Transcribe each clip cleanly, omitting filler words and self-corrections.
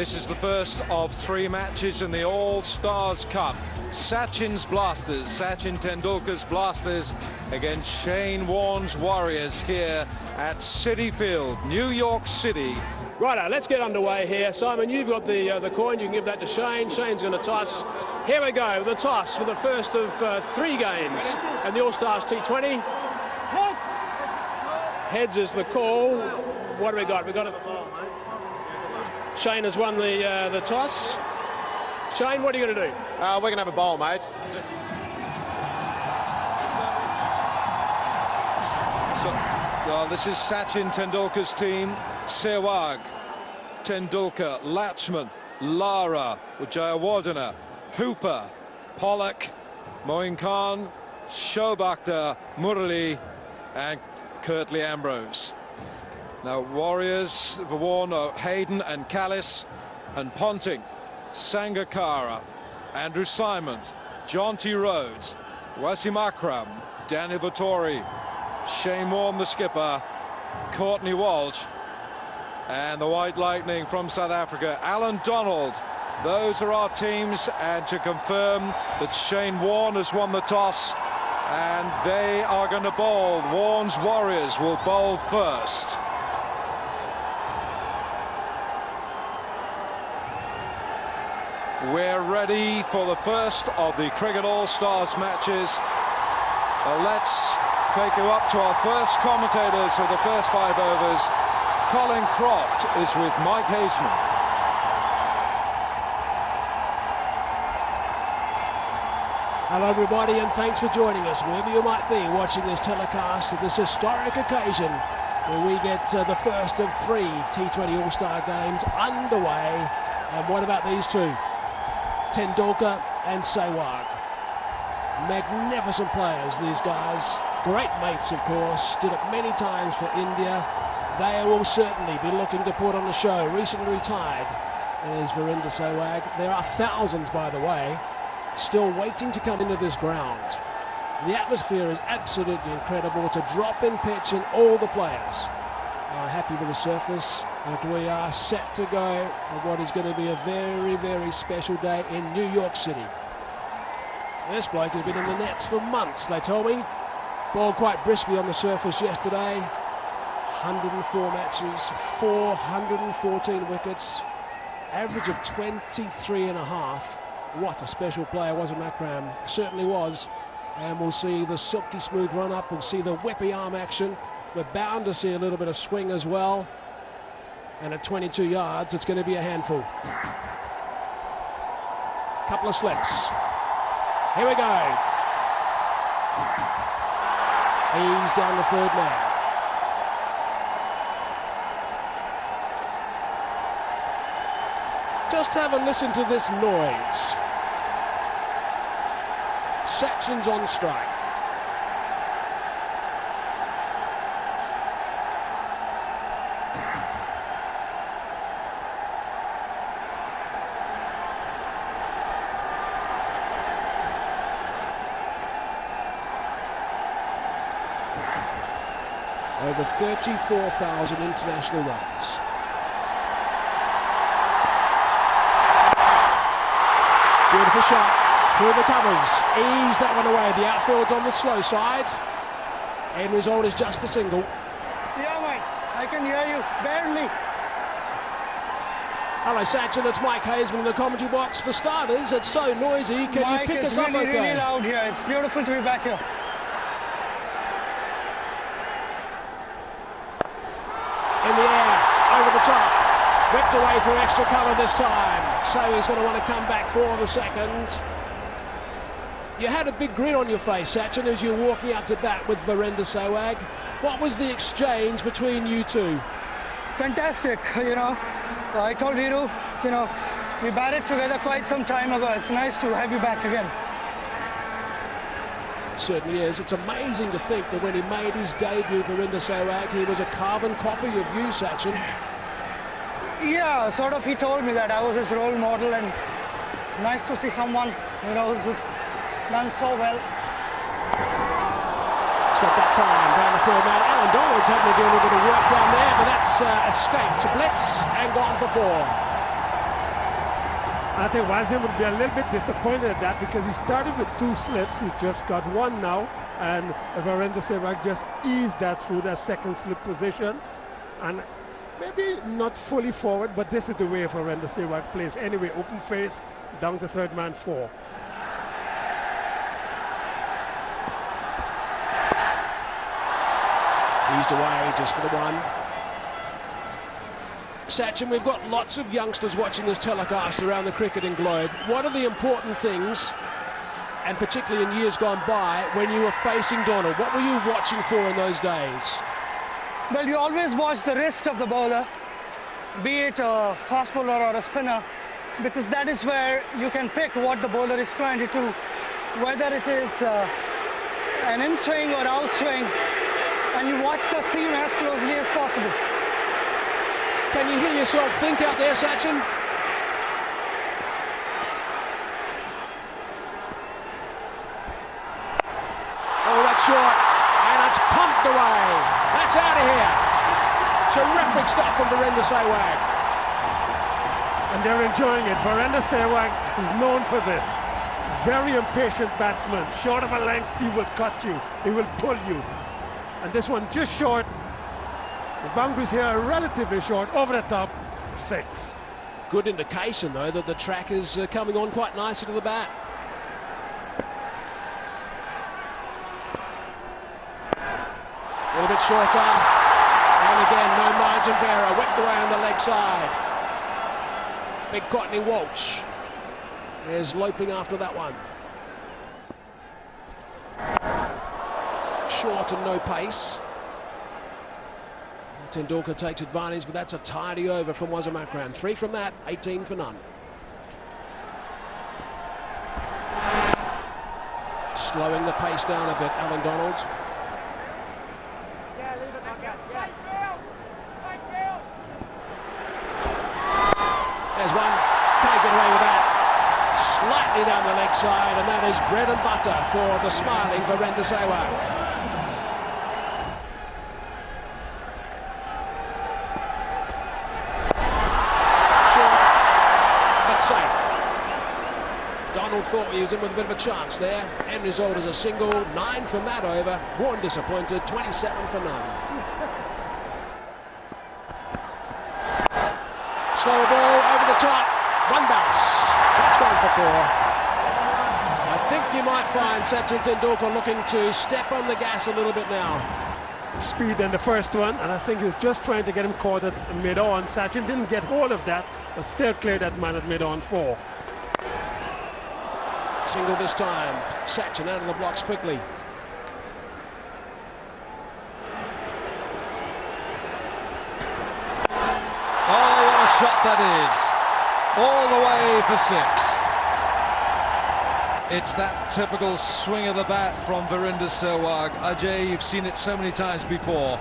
This is the first of 3 matches in the All-Stars Cup. Sachin's Blasters, Sachin Tendulkar's Blasters against Shane Warne's Warriors here at Citi Field, New York City. Righto, let's get underway here. Simon, you've got the coin. You can give that to Shane. Shane's going to toss. Here we go, the toss for the first of 3 games and the All-Stars T20. Heads is the call. What do we got? We got it. Shane has won the toss. Shane, what are you going to do? We're going to have a bowl, mate. Well, this is Sachin Tendulkar's team. Sehwag, Tendulkar, Laxman, Lara, Jayawardena, Hooper, Pollock, Moin, Shoaib, Akhtar, Muralitharan and Curtly, Ambrose. Now Warriors, Vaughan, Hayden and Callis and Ponting, Sangakkara, Andrew Simons, Jonty Rhodes, Wasim Akram, Danny Vittori, Shane Warne the skipper, Courtney Walsh and the White Lightning from South Africa, Alan Donald. Those are our teams, and to confirm that Shane Warne has won the toss and they are going to bowl. Warne's Warriors will bowl first. We're ready for the first of the Cricket All-Stars matches. Let's take you up to our first commentators for the first 5 overs. Colin Croft is with Mike Hazeman. Hello everybody, and thanks for joining us wherever you might be watching this telecast at this historic occasion where we get the first of 3 T20 All-Star games underway. And what about these 2? Tendulkar and Sehwag. Magnificent players, these guys. Great mates, of course. Did it many times for India. They will certainly be looking to put on a show. Recently retired is Virender Sehwag. There are thousands, by the way, still waiting to come into this ground. The atmosphere is absolutely incredible. It's a drop-in pitch and all the players are happy with the surface. And we are set to go on what is going to be a very, very special day in New York City. This bloke has been in the nets for months, they told me. Bowled quite briskly on the surface yesterday. 104 matches, 414 wickets, average of 23.5. What a special player was Akram, certainly was. And we'll see the silky smooth run up, we'll see the whippy arm action. We're bound to see a little bit of swing as well. And at 22 yards, it's going to be a handful. Couple of slips. Here we go. He's down the 3rd man. Just have a listen to this noise. Sachin's on strike. Over 34,000 international runs. Beautiful shot through the covers. Ease that one away. The outfield's on the slow side. End result is just the single. Yeah, mate. I can hear you barely. Hello, Sachin. It's Mike Hazeman in the commentary box. For starters, it's so noisy. Can Mike, you pick us really, up okay? It's really loud here. It's beautiful to be back here. In the air, over the top, whipped away through extra cover this time. So he's going to want to come back for the second. You had a big grin on your face, Sachin, as you were walking out to bat with Virender Sehwag. What was the exchange between you 2? Fantastic, you know. I told Viru, you know, we batted together quite some time ago. It's nice to have you back again. Certainly is. It's amazing to think that when he made his debut, Virender Sehwag, he was a carbon copy of you, Sachin. Yeah, sort of. He told me that I was his role model, and nice to see someone, you know, who's just done so well. It's got that fine down the 3rd man. Alan Donald's having to do a little bit of work down there, but that's escaped. Blitz and gone for 4. I think Wasim would be a little bit disappointed at that because he started with 2 slips. He's just got 1 now, and Virender Sehwag just eased that through that second slip position. And maybe not fully forward, but this is the way Virender Sehwag plays. Anyway, open face, down to third man 4. Eased away just for the 1. Sachin, we've got lots of youngsters watching this telecast around the cricketing globe. What are the important things, and particularly in years gone by, when you were facing Donald? What were you watching for in those days? Well, you always watch the wrist of the bowler, be it a fast bowler or a spinner, because that is where you can pick what the bowler is trying to do, whether it is an in-swing or out-swing, and you watch the seam as closely as possible. Can you hear yourself think out there, Sachin? Oh, that's short, and it's pumped away. That's out of here. Terrific stuff from Virender Sehwag. And they're enjoying it. Virender Sehwag is known for this. Very impatient batsman. Short of a length, he will cut you. He will pull you. And this one just short. The boundaries here are relatively short, over the top, 6. Good indication, though, that the track is coming on quite nicely to the bat. A little bit shorter. And again, no margin for error. Whipped away on the leg side. Big Courtney Walsh is loping after that one. Short and no pace. Tendulkar takes advantage, but that's a tidy over from Wasim Akram. 3 from that, 18 for none. Slowing the pace down a bit, Alan Donald. There's one, can't get away with that. Slightly down the leg side, and that is bread and butter for the smiling Virender Sehwag. Safe. Donald thought he was in with a bit of a chance there. End result is a single, 9 from that over. Vaughan disappointed, 27 for none. Slower ball over the top, 1 bounce. That's gone for 4. I think you might find Sachin Tendulkar looking to step on the gas a little bit now. Speed in the first one, and I think he was just trying to get him caught at mid-on. Sachin didn't get hold of that, but still cleared that man at mid-on 4. Single this time. Sachin out of the blocks quickly. Oh, what a shot that is. All the way for 6. It's that typical swing of the bat from Virender Sehwag. Ajay, you've seen it so many times before.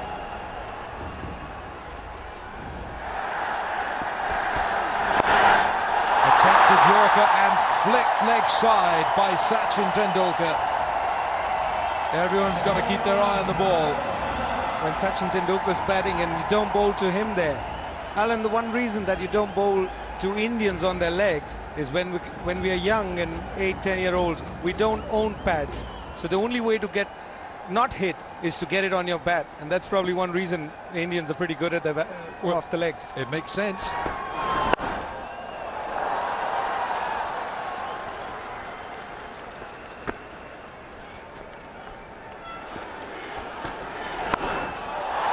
Attempted Yorker and flicked leg side by Sachin Tendulkar. Everyone's got to keep their eye on the ball. When Sachin Tendulkar's batting and you don't bowl to him there. Alan, the one reason that you don't bowl to Indians on their legs is when we are young and 8-10-year-olds, we don't own pads. So the only way to get not hit is to get it on your bat, and that's probably one reason the Indians are pretty good at the off the legs. It makes sense.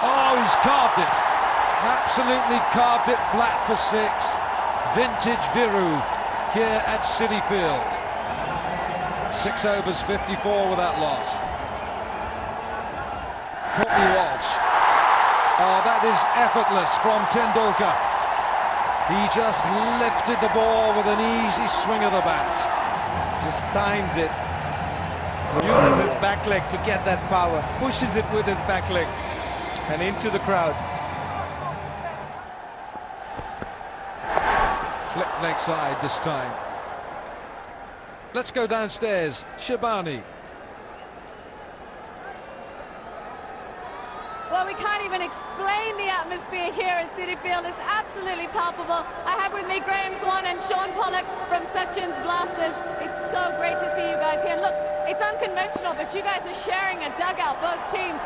Oh, he's carved it. Absolutely carved it flat for 6. Vintage Viru here at City Field. 6 overs, 54 with that loss. Courtney Walsh. Oh, that is effortless from Tendulkar. He just lifted the ball with an easy swing of the bat. Just timed it. Uses his back leg to get that power. Pushes it with his back leg and into the crowd. Flip leg side this time. Let's go downstairs. Shabani. Well, we can't even explain the atmosphere here at City Field. It's absolutely palpable. I have with me Graham, Swann and Shaun Pollock from Sachin's Blasters. It's so great to see you guys here. And look, it's unconventional, but you guys are sharing a dugout, both teams.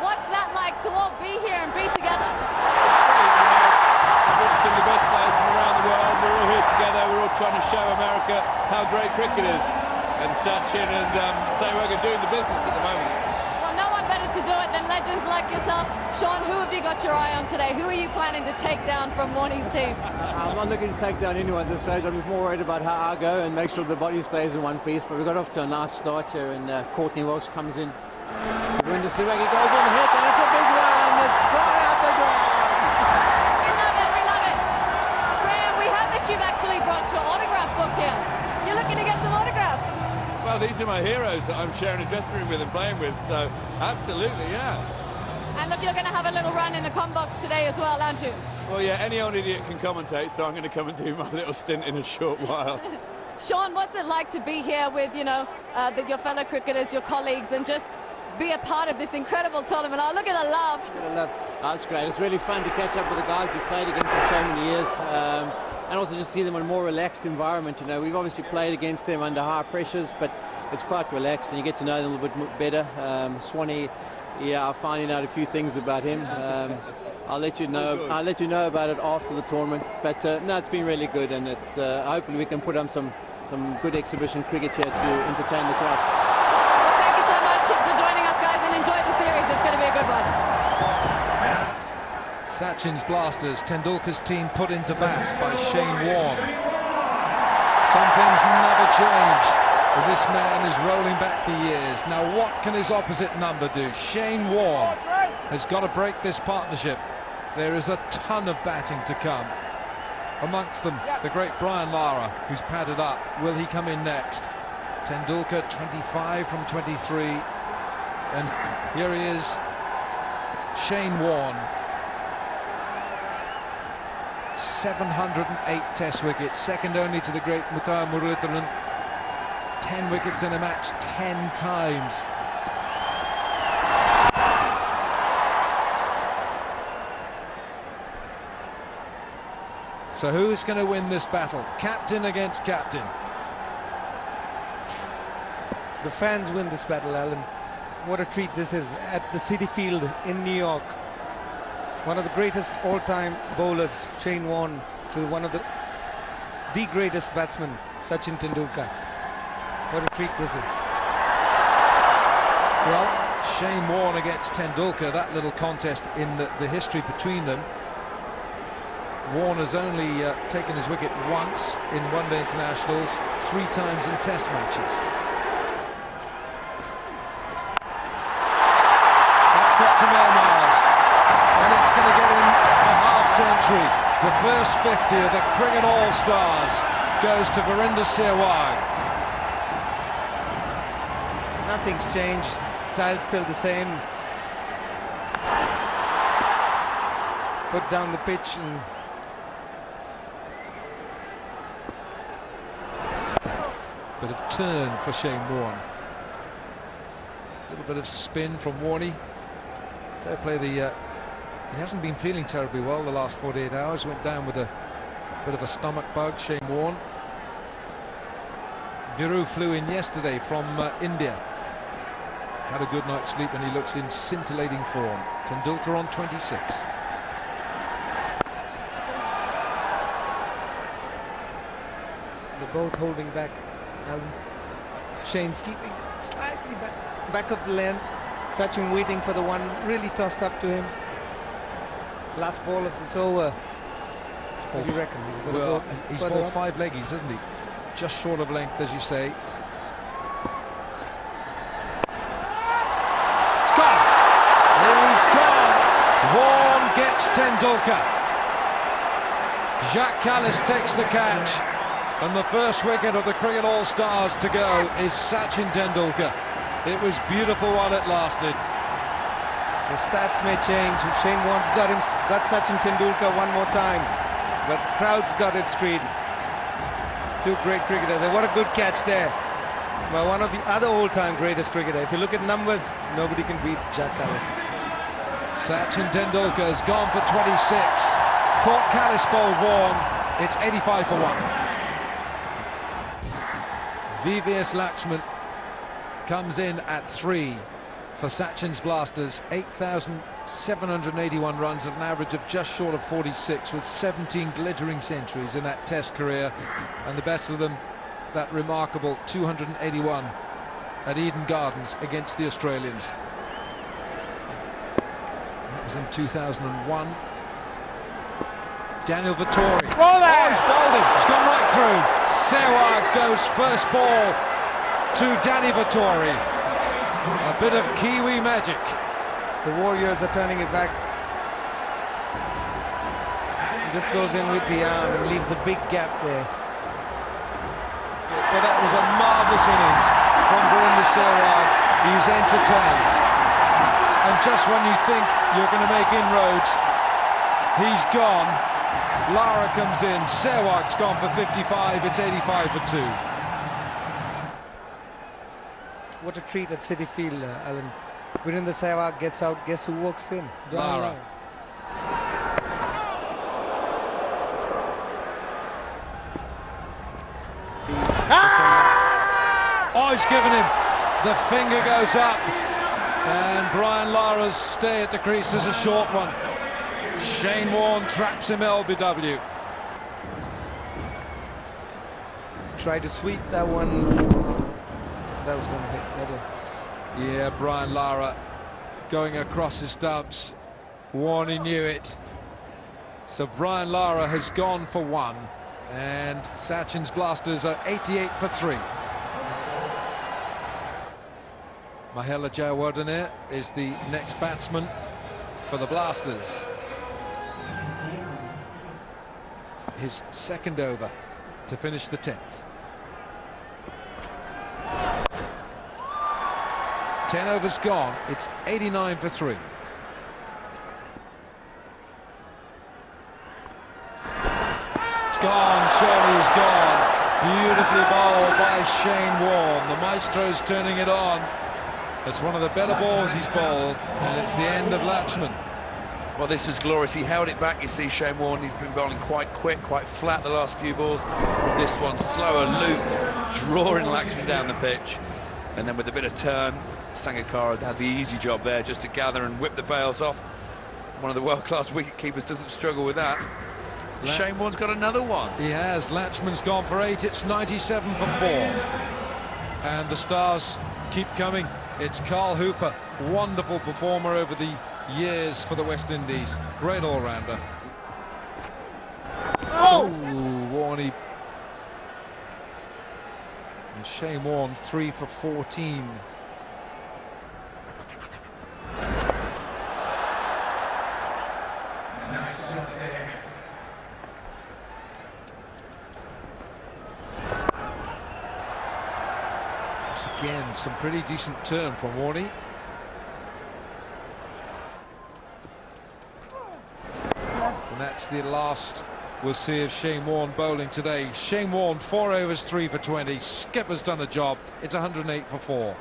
What's that like to all be here and be together? It's brilliant, you know. We've got some of the best players from around the world. We're all here together. We're all trying to show America how great cricket is. And Sachin and Sehwag are doing the business at the moment. Well, no one better to do it than legends like yourself. Shaun, who have you got your eye on today? Who are you planning to take down from Warnie's team? I'm not looking to take down anyone at this stage. I'm just more worried about how I go and make sure the body stays in one piece. But we got off to a nice start here, and Courtney Walsh comes in. Virender goes on hit, and it's a big one. It's right out the ground. We love it, we love it. Graham, we heard that you've actually brought your autograph book here. You're looking to get some autographs. Well, these are my heroes that I'm sharing a dressing room with and playing with, so absolutely, yeah. And look, you're going to have a little run in the com box today as well, aren't you? Well, yeah, any old idiot can commentate, so I'm going to come and do my little stint in a short while. Shaun, what's it like to be here with, your fellow cricketers, your colleagues, and just be a part of this incredible tournament? Oh, look at the love. Oh, it's great. It's really fun to catch up with the guys we've played against for so many years. And also just see them in a more relaxed environment. You know, we've obviously played against them under high pressures, but it's quite relaxed and you get to know them a little bit better. Swanny, yeah, I'm finding out a few things about him. I'll let you know. I'll let you know about it after the tournament. But no, it's been really good, and it's hopefully we can put on some good exhibition cricket here to entertain the crowd. Well, thank you so much for joining us, guys, and enjoy the series. It's going to be a good one. Sachin's Blasters, Tendulkar's team put into bat by Warne. Some things never change, but this man is rolling back the years. Now what can his opposite number do? Warne has got to break this partnership. There is a ton of batting to come. Amongst them, the great Lara, who's padded up. Will he come in next? Tendulkar, 25 from 23. And here he is, Warne. 708 test wickets, second only to the great Muralitharan. 10 wickets in a match 10 times. So who is going to win this battle? Captain against captain. The fans win this battle, Alan. What a treat this is at the Citi Field in New York. One of the greatest all-time bowlers, Warne, to one of the greatest batsmen, Sachin Tendulkar. What a treat this is. Well, Warne against Tendulkar, that little contest in the history between them. Warne has only taken his wicket once in one-day internationals, 3 times in test matches. That's got some air miles, and it's going to get him a half-century. The first 50 of the Cricket All-Stars goes to Virender Sehwag. Nothing's changed, style's still the same. Put down the pitch and bit of turn for Warne. A little bit of spin from Warnie. Fair play, he hasn't been feeling terribly well the last 48 hours. Went down with a bit of a stomach bug, Warne. Viru flew in yesterday from India. Had a good night's sleep and he looks in scintillating form. Tendulkar on 26. They're both holding back. Alan. Shane's keeping it slightly back of the lane. Sachin waiting for the one, really tossed up to him. Last ball of this over. What do you reckon? He's going to go he's bowled 5 leggies, hasn't he? Just short of length, as you say. It's gone. He's gone. Vaughan gets Tendulkar. Jacques Kallis takes the catch. And the first wicket of the Cricket All-Stars to go is Sachin Tendulkar. It was beautiful while it lasted. The stats may change. Warne's got Sachin Tendulkar one more time, but crowd's got it straight. 2 great cricketers. And what a good catch there by one of the other all-time greatest cricketer. If you look at numbers, nobody can beat Jacques Kallis. Sachin Tendulkar has gone for 26. Caught Kallis bowled Vaughan. It's 85 for 1. VVS Laxman comes in at 3 for Sachin's Blasters. 8,781 runs at an average of just short of 46, with 17 glittering centuries in that Test career, and the best of them, that remarkable 281 at Eden Gardens against the Australians. That was in 2001. Daniel Vettori. Oh, he's bowled him. It's gone right through. Sehwag goes first ball to Danny Vettori. A bit of Kiwi magic. The Warriors are turning it back. He just goes in with the arm and leaves a big gap there. But that was a marvellous innings from Virender Sehwag. He's entertained. And just when you think you're going to make inroads, he's gone. Lara comes in. Sehwag's gone for 55. It's 85 for 2. What a treat at City Field, Alan. Virender Sehwag gets out. Guess who walks in? Lara. Oh, he's given him. The finger goes up. And Brian Lara's stay at the crease is a short one. Shane Warne traps him LBW. Tried to sweep that one. That was going to hit middle. Yeah, Brian Lara going across his stumps. Warne knew it. So Brian Lara has gone for 1. And Sachin's Blasters are 88 for 3. Mahela Jayawardena is the next batsman for the Blasters. His second over to finish the 10th. 10 overs gone. It's 89 for 3. It's gone. Surely is gone. Beautifully bowled by Shane Warne. The maestro's turning it on. It's one of the better balls he's bowled, and it's the end of Laxman. Well, this was glorious. He held it back. You see Shane Warne, he's been bowling quite quick, quite flat the last few balls. This one slower, looped, drawing Laxman down the pitch. And then with a bit of turn, Sangakkara had the easy job there just to gather and whip the bails off. One of the world-class wicket-keepers doesn't struggle with that. Shane Warne's got another one. He has. Laxman's gone for 8. It's 97 for 4. And the stars keep coming. It's Carl Hooper, wonderful performer over the years for the West Indies. Great all-rounder. Oh! Warne. And Shane Warne, 3 for 14. Again, some pretty decent turn from Warne. And that's the last we'll see of Shane Warne bowling today. Shane Warne, 4 overs, 3 for 20. Skipper's done a job. It's 108 for 4.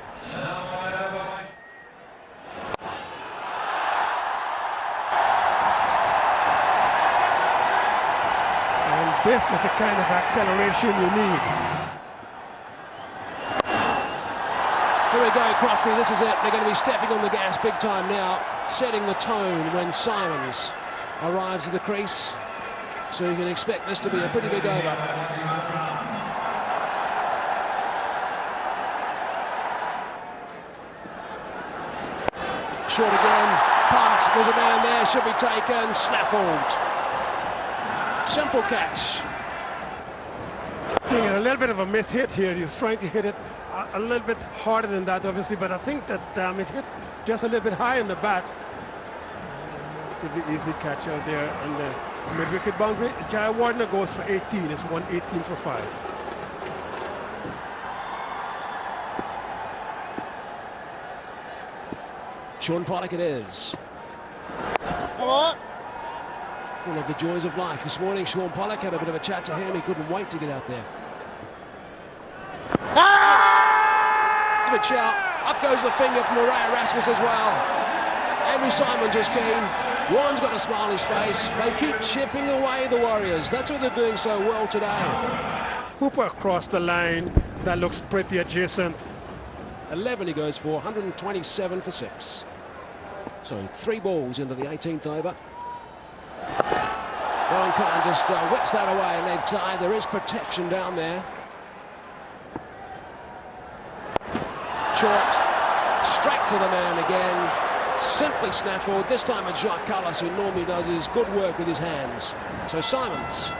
And this is the kind of acceleration you need. Here we go, Crofty, this is it. They're going to be stepping on the gas big time now, setting the tone when Simons arrives at the crease. So you can expect this to be a pretty big over. Short again, pumped, there's a man there, should be taken, snaffled. Simple catch. A little bit of a miss hit here. He was trying to hit it a little bit harder than that, obviously, but I think that it hit just a little bit high in the bat. And a relatively easy catch out there in the mid-wicket boundary. Jayawardena goes for 18. It's 118 for 5. Shaun Pollock it is. Come on. Full of the joys of life this morning. Shaun Pollock had a bit of a chat to him. He couldn't wait to get out there. It's a big shout. Up goes the finger from Murray Rasmus as well. Andrew Simons was keen. Warren's got a smile on his face. They keep chipping away, the Warriors. That's what they're doing so well today. Hooper across the line, That looks pretty adjacent. 11 he goes for, 127 for 6. So 3 balls into the 18th over. Vaughan just whips that away, leg tie. There is protection down there. Short, straight to the man again. Simply snaffled. This time it's Jacques Callis, who normally does his good work with his hands. So Simons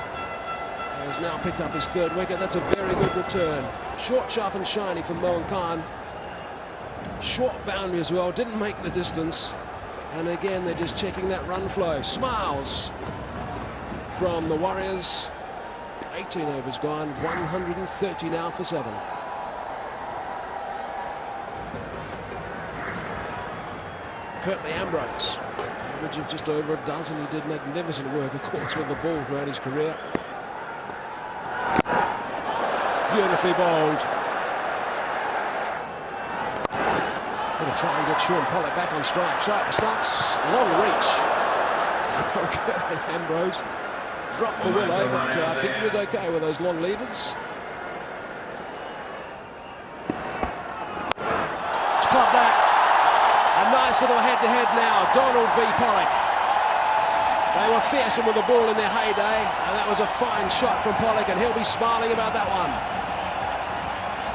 has now picked up his 3rd wicket. That's a very good return. Short, sharp and shiny from Vaughan. Short boundary as well, didn't make the distance. And again, they're just checking that run flow. Smiles from the Warriors. 18 overs gone, 130 now for 7. Curtly Ambrose, average of just over a dozen. He did magnificent work, of course, with the ball throughout his career. Beautifully bowled. Going to try and get Shaun Pollock back on strike. Sharp stumps, long reach from Curtly Ambrose. Dropped the willow, but I think he was okay with those long levers. It's clubbed that. A nice little head-to-head now. Donald v Pollock. They were fearsome with the ball in their heyday, and that was a fine shot from Pollock, and he'll be smiling about that one.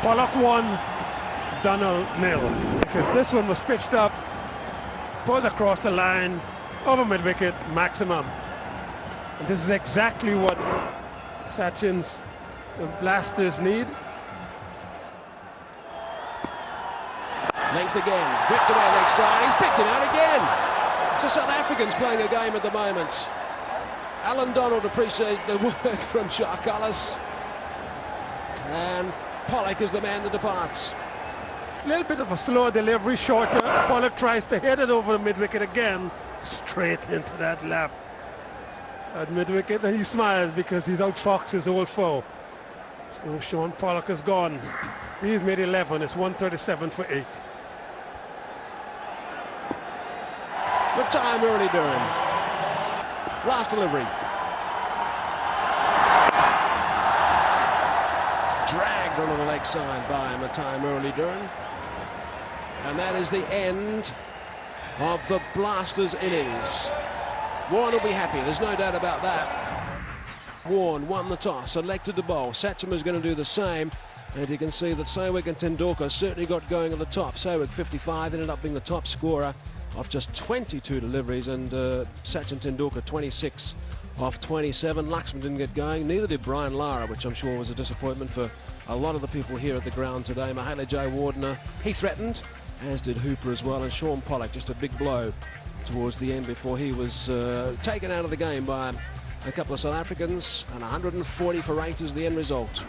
Pollock 1, Donald 0, because this one was pitched up, pulled across the line, over mid-wicket, maximum. And this is exactly what Sachin's blasters need. Length again, whipped away leg side, he's picked him out again. So South Africans playing a game at the moment. Alan Donald appreciates the work from Jacques Callis. And Pollock is the man that departs. A little bit of a slow delivery, shorter. Pollock tries to hit it over the mid-wicket again, straight into that lap at mid-wicket, and he smiles because he's outfoxed his old foe. So Shaun Pollock is gone. He's made 11, it's 137 for 8. The time early Durham. Last delivery. Dragged onto the leg side by Muttiah early Durham. And that is the end of the Blasters innings. Warne will be happy, there's no doubt about that. Warne won the toss, selected to bowl. Sachin was going to do the same. And you can see that Sehwag and Tendulkar certainly got going at the top. Sehwag 55, ended up being the top scorer of just 22 deliveries, and Sachin Tendulkar 26 off 27. Laxman didn't get going, neither did Brian Lara, which I'm sure was a disappointment for a lot of the people here at the ground today. Mahela Jayawardena, he threatened, as did Hooper as well, and Shaun Pollock just a big blow towards the end before he was taken out of the game by a couple of South Africans, and 140 for 8 is the end result.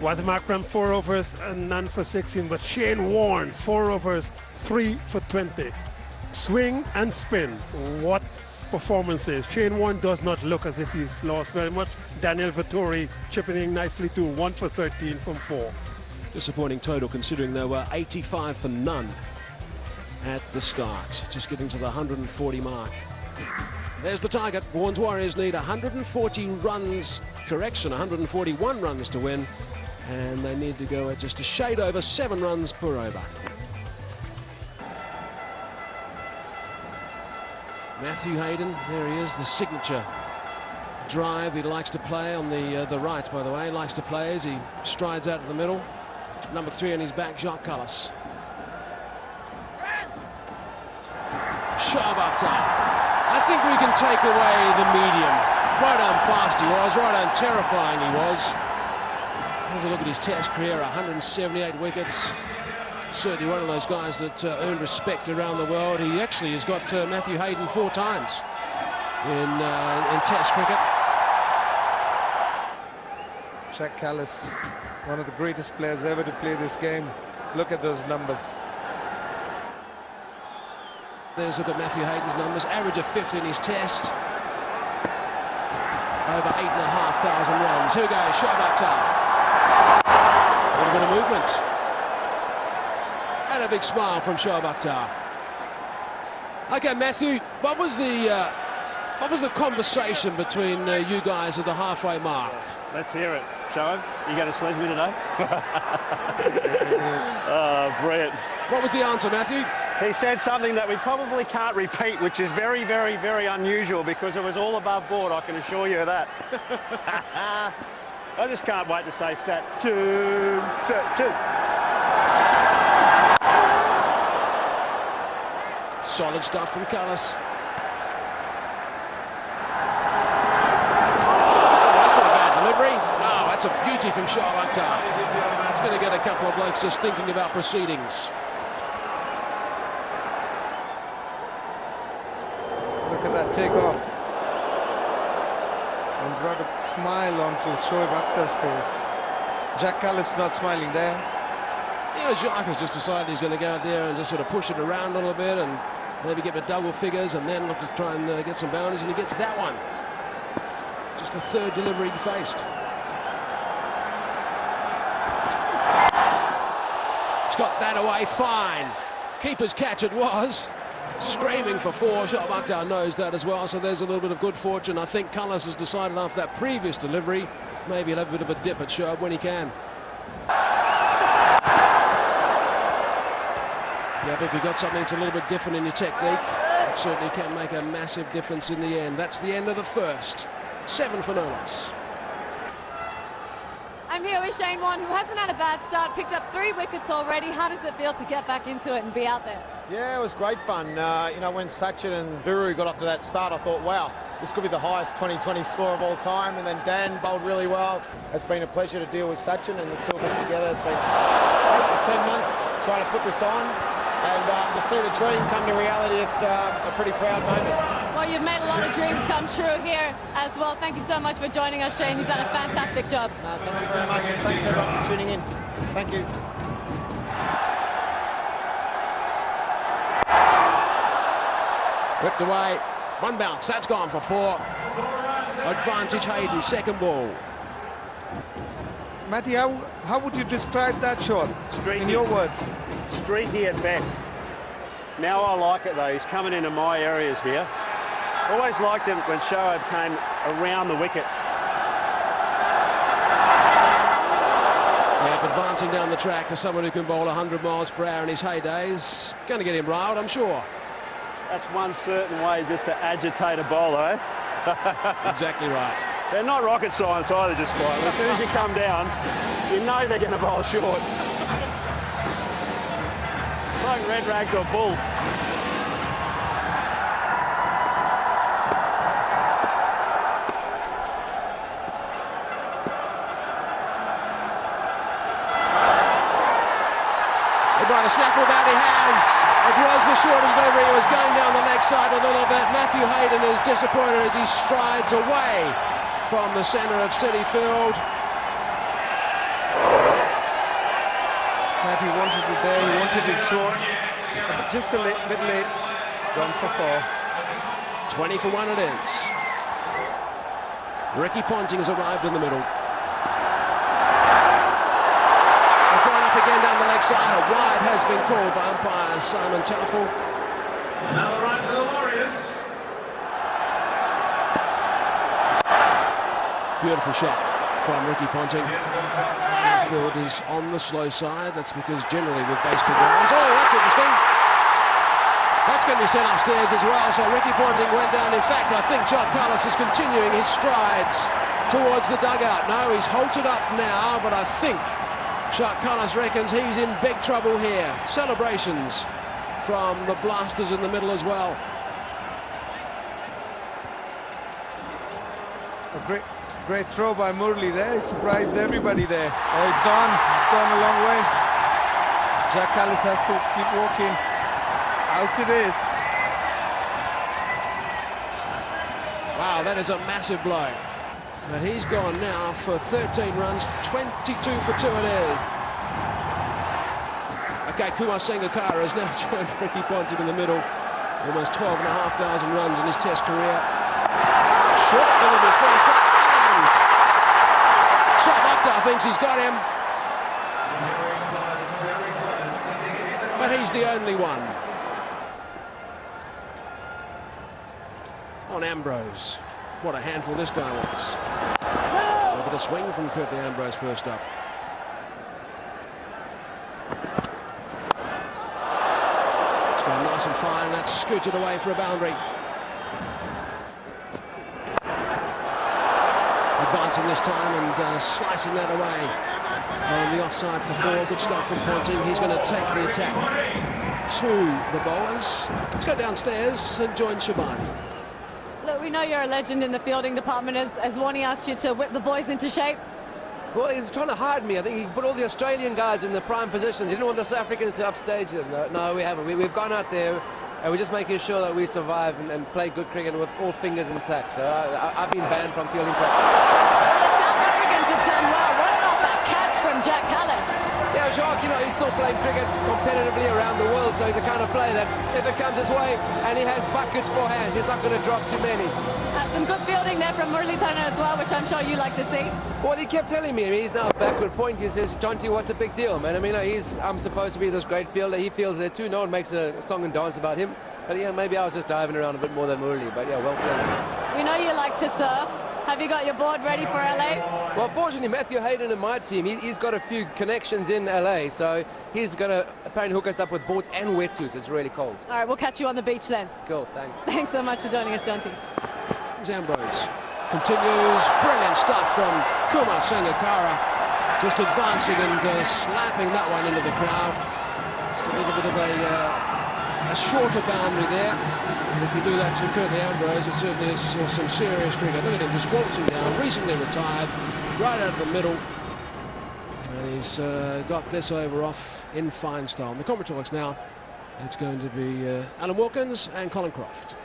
Wasim Akram 4 overs and none for 16, but Shane Warne 4 overs, 3 for 20. Swing and spin, what performances. Shane Warne does not look as if he's lost very much. Daniel Vettori chipping in nicely too, 1 for 13 from 4. Disappointing total considering there were 85 for none at the start, just getting to the 140 mark. There's the target. Vaughan's Warriors need 140 runs, correction, 141 runs to win, and they need to go at just a shade over 7 runs per over. Matthew Hayden, there he is, the signature drive he likes to play on the right, by the way. He likes to play as he strides out to the middle. Number 3 on his back, Jacques Callis. Shoaib up top. I think we can take away the medium. Right on fast he was, right on terrifying he was. Here's a look at his Test career, 178 wickets. Certainly one of those guys that earned respect around the world. He actually has got Matthew Hayden 4 times in Test cricket. Jacques Callis, one of the greatest players ever to play this game. Look at those numbers. There's a look at Matthew Hayden's numbers. Average of 50 in his Test. Over 8,500 runs. Here we go, Shoaib Akhtar. A little bit of movement. And a big smile from Shoaib Akhtar. Okay, Matthew, what was the What was the conversation between you guys at the halfway mark? Let's hear it. Shoaib, you going to sledge me today? Oh, brilliant. What was the answer, Matthew? He said something that we probably can't repeat, which is very, very, very unusual because it was all above board, I can assure you of that. I just can't wait to say Sachin. Solid stuff from Cullis. No, that's a beauty from Shoaib Akhtar. It's going to get a couple of blokes just thinking about proceedings. Look at that takeoff. And brought a smile onto Shoaib Akhtar's face. Jack Cullis not smiling there. Yeah, Jacques has just decided he's going to go out there and just sort of push it around a little bit and maybe get the double figures and then look to try and get some boundaries, and he gets that one. Just the third delivery he faced. He's got that away fine. Keeper's catch it was. Screaming for four. Shoaib Akhtar knows that as well, so there's a little bit of good fortune. I think Cullis has decided after that previous delivery, maybe he'll have a bit of a dip at Shoaib when he can. Yeah, but if you've got something that's a little bit different in your technique, it certainly can make a massive difference in the end. That's the end of the first. 7 for no loss. I'm here with Shane Warne, who hasn't had a bad start, picked up 3 wickets already. How does it feel to get back into it and be out there? Yeah, it was great fun. You know, when Sachin and Viru got off to that start, I thought, wow, this could be the highest 2020 score of all time. And then Dan bowled really well. It's been a pleasure to deal with Sachin and the two of us together. It's been 8 or 10 months trying to put this on. And to see the dream come to reality, it's a pretty proud moment. Well, you've made a lot of dreams come true here as well. Thank you so much for joining us, Shane. You've done a fantastic job. Thank you very much, and thanks everyone for tuning in. Thank you. Whipped away. 1 bounce. That's gone for 4. Advantage Hayden. Second ball. Matty, how would you describe that shot in your words? Streaky at best. Now I like it though, he's coming into my areas here. Always liked him when Shoaib came around the wicket. Yeah, advancing down the track to someone who can bowl 100 miles per hour in his heydays. Going to get him riled, I'm sure. That's one certain way just to agitate a bowler, eh? Exactly right. They're not rocket science either, just quietly. As soon as you come down, you know they're going to bowl short. Like red rag to a bull. A snaffle that he has. It was the shorter delivery. It was going down the leg side a little bit. Matthew Hayden is disappointed as he strides away from the centre of City Field. Matthew wanted it there, he wanted it short. Just a bit late. Gone for 4. 20 for 1 it is. Ricky Ponting has arrived in the middle. Again down the leg side, a wide has been called by umpire Simon Taffel. Another run for the Warriors. Beautiful shot from Ricky Ponting. Field is on the slow side. That's because generally with baseball grounds. Oh, that's interesting. That's going to be sent upstairs as well. So Ricky Ponting went down. In fact, I think John Cullis is continuing his strides towards the dugout. No, he's halted up now, but I think Shoaib Cullis reckons he's in big trouble here. Celebrations from the Blasters in the middle as well. A great throw by Murali there. He surprised everybody there. Oh, he's gone. He's gone a long way. Jack Cullis has to keep walking. Out it is. Wow, that is a massive blow. But he's gone now for 13 runs, 22 for 2 it is. Okay, Kumar Sangakkara has now joined Ricky Ponting in the middle. Almost 12,500 runs in his Test career. Short delivery first up, and Shoaib Akhtar thinks he's got him. But he's the only one. on Ambrose. What a handful this guy was. A bit of swing from Curtly Ambrose first up. It's gone nice and fine. That's scooted away for a boundary. Advancing this time and slicing that away on the offside for 4. Good stuff from Ponting. He's going to take the attack to the bowlers. Let's go downstairs and join Shabani. Look, we know you're a legend in the fielding department. As Warne asked you to whip the boys into shape. Well, he's trying to hide me. I think he put all the Australian guys in the prime positions. He didn't want the South Africans to upstage them. No, we haven't. We've gone out there and we're just making sure that we survive and play good cricket with all fingers intact. So I've been banned from fielding practice. Well, the South Africans have done well. What an off-back catch from Jack Callis. Yeah, Shark, you know, he's still playing cricket competitively around the world, so he's the kind of player that if it comes his way and he has buckets for hands, he's not going to drop too many. Some good fielding there from Muralitharan as well, which I'm sure you like to see. Well, he kept telling me, he's now a backward point. He says, Jonty, what's a big deal, man? I mean, I'm supposed to be this great fielder. He feels there too. No one makes a song and dance about him. But yeah, maybe I was just diving around a bit more than Murali. But yeah, well fielded. We know you like to surf. Have you got your board ready for LA? Well, fortunately, Matthew Hayden and my team, he's got a few connections in LA, so he's going to apparently hook us up with boards and wetsuits. It's really cold. All right, we'll catch you on the beach then. Cool, thanks. Thanks so much for joining us, Jonty. Ambrose continues. Brilliant stuff from Kumar Sangakkara. Just advancing and slapping that one into the crowd. Just a little bit of a shorter boundary there. And if you do that to Curtly Ambrose, it certainly is some serious cricket. Look at him just waltzing down, recently retired, right out of the middle. And he's got this over off in fine style. And the commentators now, it's going to be Alan Wilkins and Colin Croft.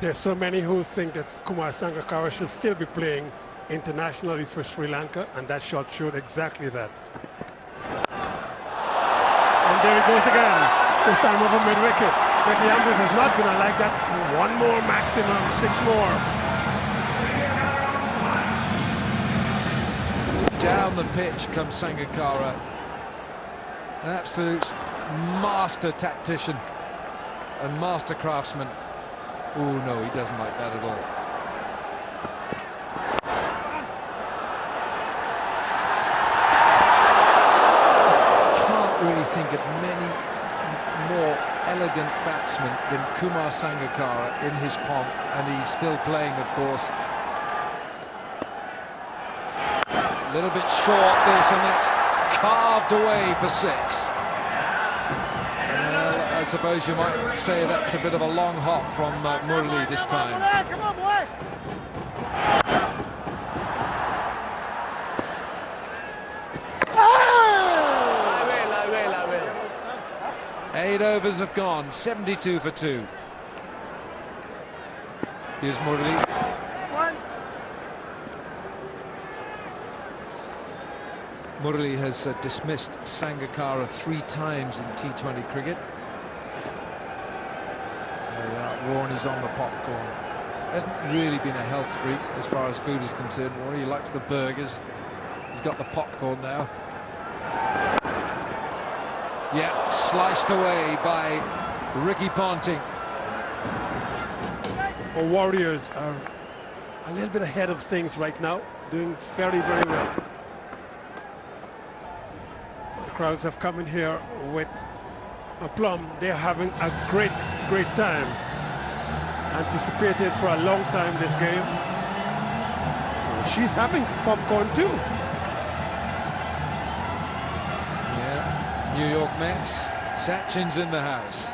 There's so many who think that Kumar Sangakkara should still be playing internationally for Sri Lanka, and that shot showed exactly that. And there he goes again, this time over mid-wicket. Curtly Ambrose is not going to like that. 1 more maximum, 6 more. Down the pitch comes Sangakkara. An absolute master tactician and master craftsman. Oh no, he doesn't like that at all. Can't really think of many more elegant batsmen than Kumar Sangakkara in his pomp, and he's still playing, of course. A little bit short this, and that's carved away for 6. I suppose you might say that's a bit of a long hop from Murali this time. Come on, boy! 8 overs have gone, 72 for 2. Here's Murali. Murali has dismissed Sangakkara 3 times in T20 cricket. Warnie's on the popcorn. Hasn't really been a health freak as far as food is concerned. Warnie, he likes the burgers. He's got the popcorn now. Yeah, sliced away by Ricky Ponting. Our Warriors are a little bit ahead of things right now, doing very, very well. The crowds have come in here with a plum. They're having a great, great time. Anticipated for a long time this game. She's having popcorn too. Yeah, New York Mets. Sachin's in the house.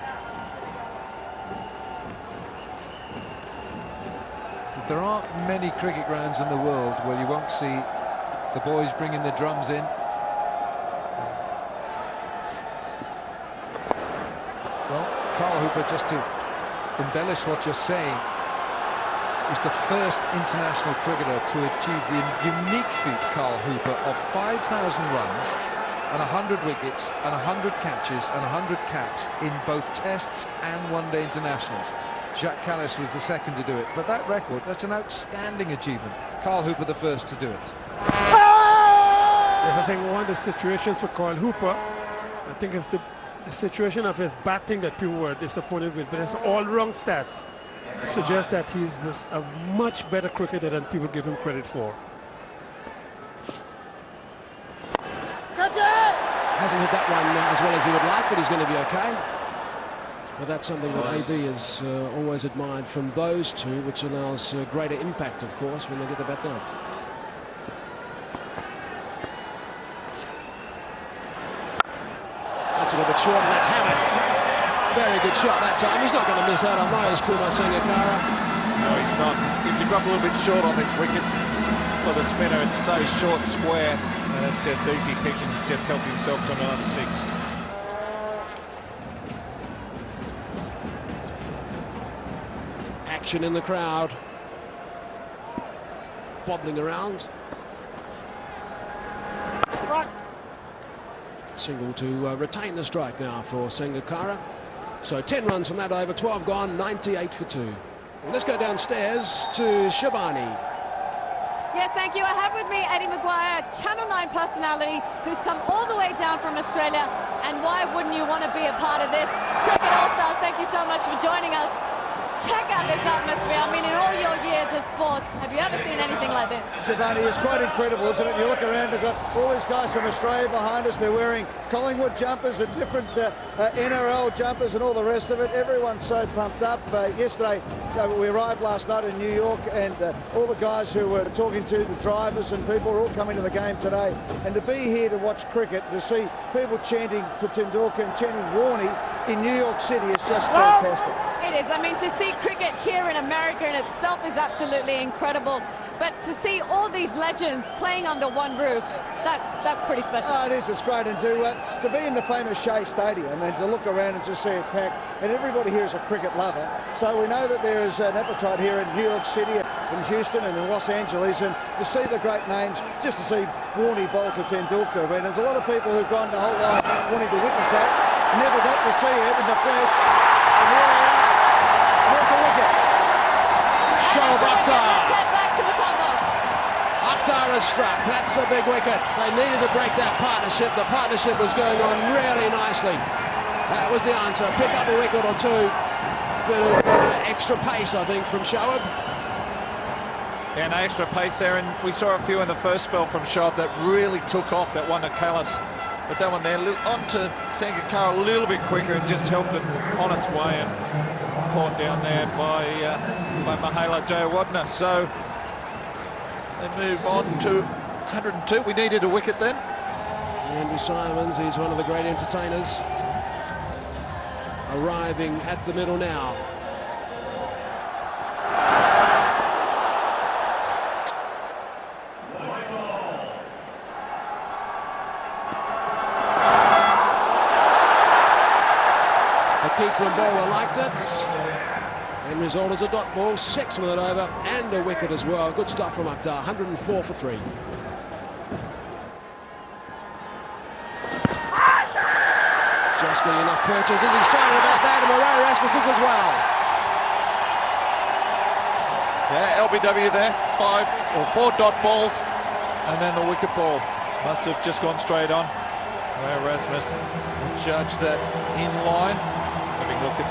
There aren't many cricket grounds in the world where you won't see the boys bringing the drums in. Well, Carl Hooper, just to embellish what you're saying, is the first international cricketer to achieve the unique feat, Carl Hooper, of 5,000 runs and 100 wickets and 100 catches and 100 caps in both tests and one-day internationals. Jacques Kallis was the second to do it, but that record, that's an outstanding achievement. Carl Hooper the first to do it. Yes, I think one of the situations for Carl Hooper, I think it's the situation of his batting that people were disappointed with, but it's all wrong stats. suggests that he was a much better cricketer than people give him credit for. Hasn't hit that one as well as he would like, but he's going to be okay. But that's something that AB has always admired from those two, which allows greater impact, of course, when they get the bat down. That's a little bit short, and that's hammered. Very good shot that time. He's not going to miss out on those, Sangakara. No, he's not. If you drop a little bit short on this wicket for the spinner, it's so short, square, and it's just easy picking. He's just helped himself to another 6. Action in the crowd. Bobbling around. Single to retain the strike now for Sangakara. So 10 runs from that over, 12 gone, 98 for 2. Well, let's go downstairs to Shabani. Yes, thank you. I have with me Eddie Maguire, Channel 9 personality, who's come all the way down from Australia. And why wouldn't you want to be a part of this? Cricket All-Stars, thank you so much for joining us. Check out this atmosphere. I mean, in all your years of sports, have you ever seen anything like this? Shabani, it's quite incredible, isn't it? You look around, we've got all these guys from Australia behind us. They're wearing Collingwood jumpers and different NRL jumpers and all the rest of it. Everyone's so pumped up. Yesterday, we arrived last night in New York, and all the guys who were talking to the drivers and people are all coming to the game today. And to be here to watch cricket, to see people chanting for Tendulkar and chanting Warne in New York City is just fantastic. It is. I mean, to see cricket here in America in itself is absolutely incredible. But to see all these legends playing under one roof, that's pretty special. Oh, it is. It's great. And to be in the famous Shea Stadium and to look around and just see it packed, and everybody here is a cricket lover. So we know that there is an appetite here in New York City, in Houston and in Los Angeles, and to see the great names, just to see Warne bowl to Tendulkar. I mean, there's a lot of people who've gone the whole life wanting to witness that, never got to see it in the flesh. And here they are. Here's the wicket. Shoaib Akhtar. Let's head back to the combo. Akhtar has struck. That's a big wicket. They needed to break that partnership. The partnership was going on really nicely. That was the answer. Pick up a wicket or two. Bit of extra pace, I think, from Shoaib. Yeah, no extra pace there, and we saw a few in the first spell from Shoaib that really took off, that one to Callis. But that one there, on to Sangakara a little bit quicker and just helped it on its way and caught down there by Mahela Jayawardena. So they move on to 102. We needed a wicket then. Andy Simons, he's one of the great entertainers. Arriving at the middle now. Keeper and bowler liked it. End result is a dot ball, 6 with it over, and a wicket as well. Good stuff from Akhtar, 104 for 3. Just getting enough purchase. He's excited about that, and Moray Rasmussen's as well. Yeah, LBW there, 5 or 4 dot balls, and then the wicket ball. Must have just gone straight on. Moray Rasmus judged that in line. Having a look at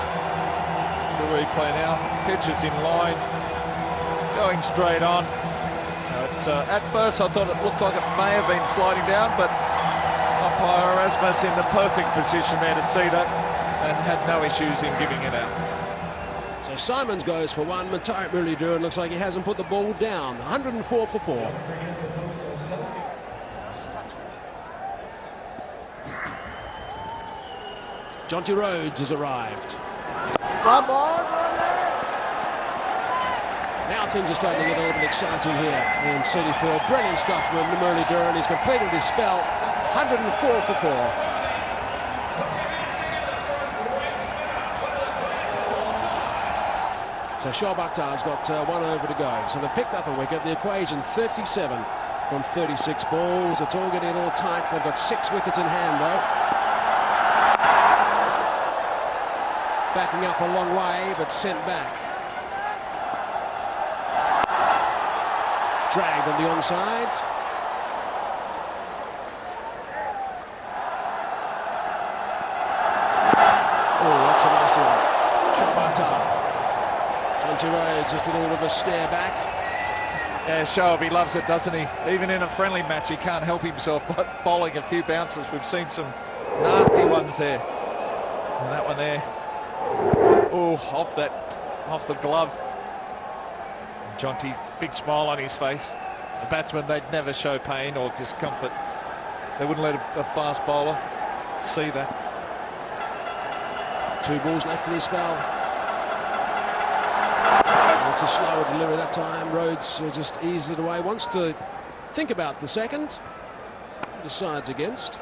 the replay now. Pitch is in line, going straight on. But at first I thought it looked like it may have been sliding down, but umpire Rasmus in the perfect position there to see that and had no issues in giving it out. So Simons goes for 1. Muralitharan looks like he hasn't put the ball down. 104 for 4. Jonty Rhodes has arrived. Come on, Now things are starting to get a little bit exciting here in City Field. Brilliant stuff from Muralitharan. He's completed his spell. 104 for 4. So Shoaib Akhtar's got 1 over to go. So they picked up a wicket. The equation 37 from 36 balls. It's all getting a little tight. They've got 6 wickets in hand though. Backing up a long way, but sent back. Dragged on the onside. Oh, that's a nasty one. Shoaib Akhtar. Jonty Rhodes just a little bit of a stare back. Yeah, Shoaib, he loves it, doesn't he? Even in a friendly match, he can't help himself but bowling a few bounces. We've seen some nasty ones there. And that one there, oh, off the glove. Jonty, big smile on his face. The batsman, they'd never show pain or discomfort. They wouldn't let a fast bowler see that. 2 balls left in his spell. It's a slower delivery that time. Rhodes just eases it away. Wants to think about the second. Decides against.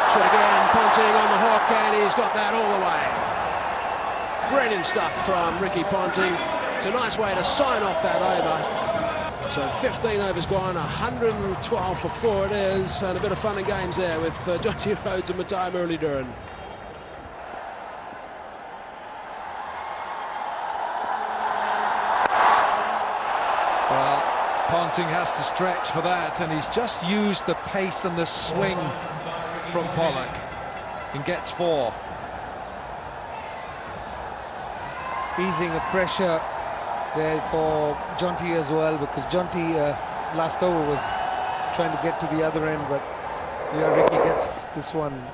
Shot again. Ponting on the hook, and he's got that all the way. Brilliant stuff from Ricky Ponting. It's a nice way to sign off that over. So 15 overs gone, 112 for 4 it is, and a bit of fun and games there with Jonty Rhodes and Muralitharan. Well, Ponting has to stretch for that, and he's just used the pace and the swing from Pollock and gets 4. Easing the pressure there for Jonty as well, because Jonty last over was trying to get to the other end, but yeah, Ricky gets this one,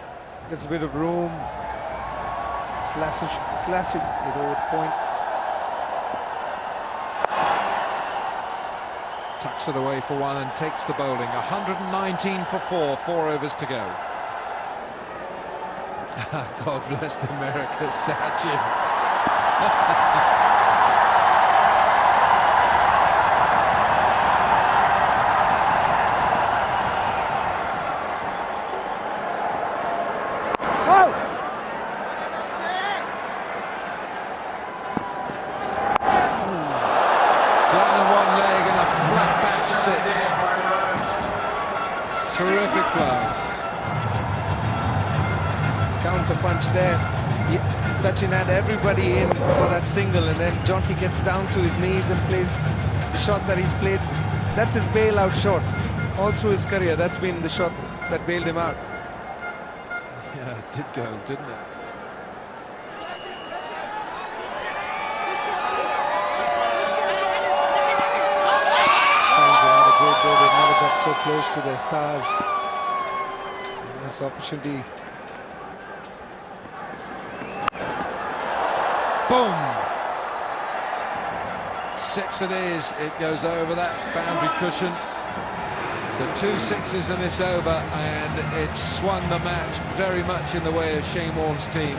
gets a bit of room, slashing it over the point. Tucks it away for 1 and takes the bowling. 119 for 4, 4 overs to go. God bless America, Sachin. Terrific play. Counter punch there. Sachin had everybody in for that single, and then Jonty gets down to his knees and plays the shot that he's played. That's his bailout shot. All through his career, that's been the shot that bailed him out. Yeah, it did go, didn't it? They've never got so close to their stars. This opportunity. Boom! 6 it is. It goes over that boundary cushion. So 2 6s in this over, and it swung the match very much in the way of Shane Warne's team.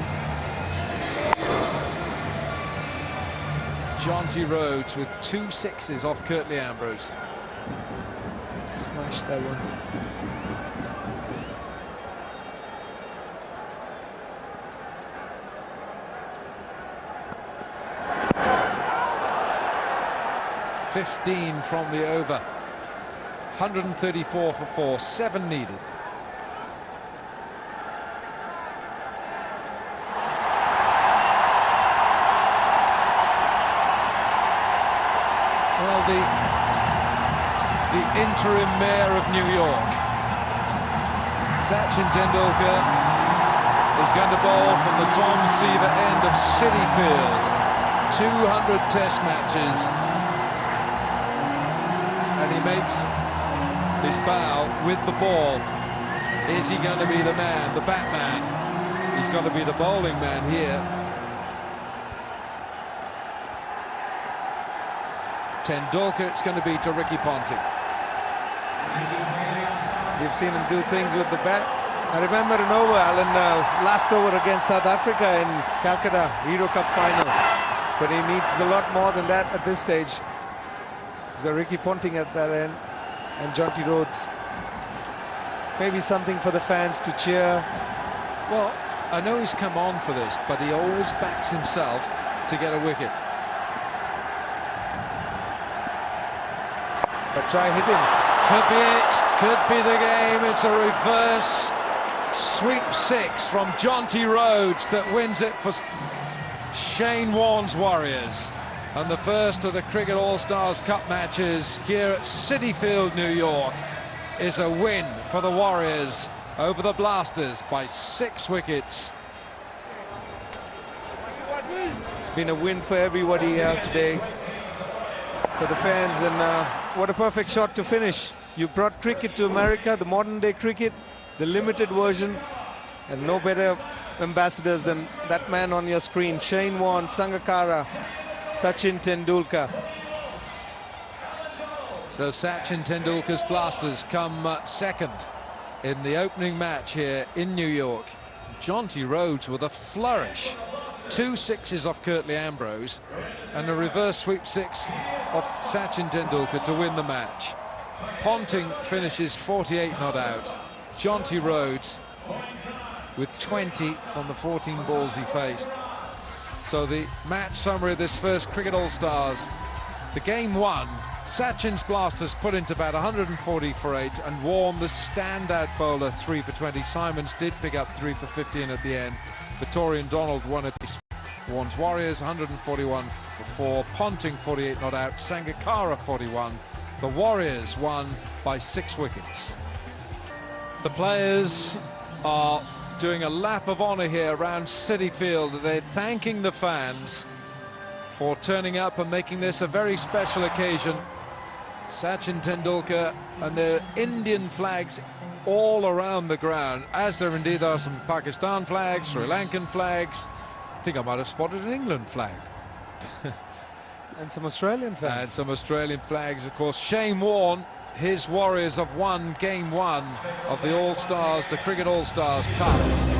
Jonty Rhodes with 2 6s off Curtly Ambrose. Smash that one. $15 from the over. 134 for 4, 7 needed. Well, the interim mayor of New York, Sachin Tendulkar, is going to bowl from the Tom Seaver end of Citi Field. 200 test matches, and he makes his bow with the ball. Is he going to be the man, the Batman? He's got to be the bowling man here. Tendulkar, it's going to be to Ricky Ponting. We've seen him do things with the bat. I remember an over, Alan, last over against South Africa in Calcutta, Hero Cup final. But he needs a lot more than that at this stage. He's got Ricky Ponting at that end and Jonty Rhodes. Maybe something for the fans to cheer. Well, I know he's come on for this, but he always backs himself to get a wicket. But try hitting. Could be it, could be the game. It's a reverse sweep 6 from Jonty Rhodes that wins it for Shane Warne's Warriors. And the first of the Cricket All-Stars Cup matches here at Citi Field, New York, is a win for the Warriors over the Blasters by 6 wickets. It's been a win for everybody here today, for the fans, and what a perfect shot to finish. You brought cricket to America, the modern day cricket, the limited version, and no better ambassadors than that man on your screen, Shane Warne, Sangakkara, Sachin Tendulkar. So Sachin Tendulkar's Blasters come second in the opening match here in New York. Jonty Rhodes with a flourish. 2 sixes off Curtly Ambrose and a reverse sweep 6 of Sachin Tendulkar to win the match. Ponting finishes 48 not out. Jonty Rhodes with 20 from the 14 balls he faced. So the match summary of this first Cricket All-Stars. The game 1, Sachin's Blasters put into bat 140 for 8, and Warne, the standout bowler, 3 for 20. Simons did pick up 3 for 15 at the end. Vittori and Donald won at Warne's Warriors, 141 for 4. Ponting 48 not out. Sangakkara 41. The Warriors won by 6 wickets. The players are doing a lap of honour here around City Field. They're thanking the fans for turning up and making this a very special occasion. Sachin Tendulkar and their Indian flags all around the ground, as there indeed are some Pakistan flags, Sri Lankan flags. I think I might have spotted an England flag. And some Australian flags. And some Australian flags, of course. Shane Warne, his Warriors have won game 1 of the All-Stars, the Cricket All-Stars Cup.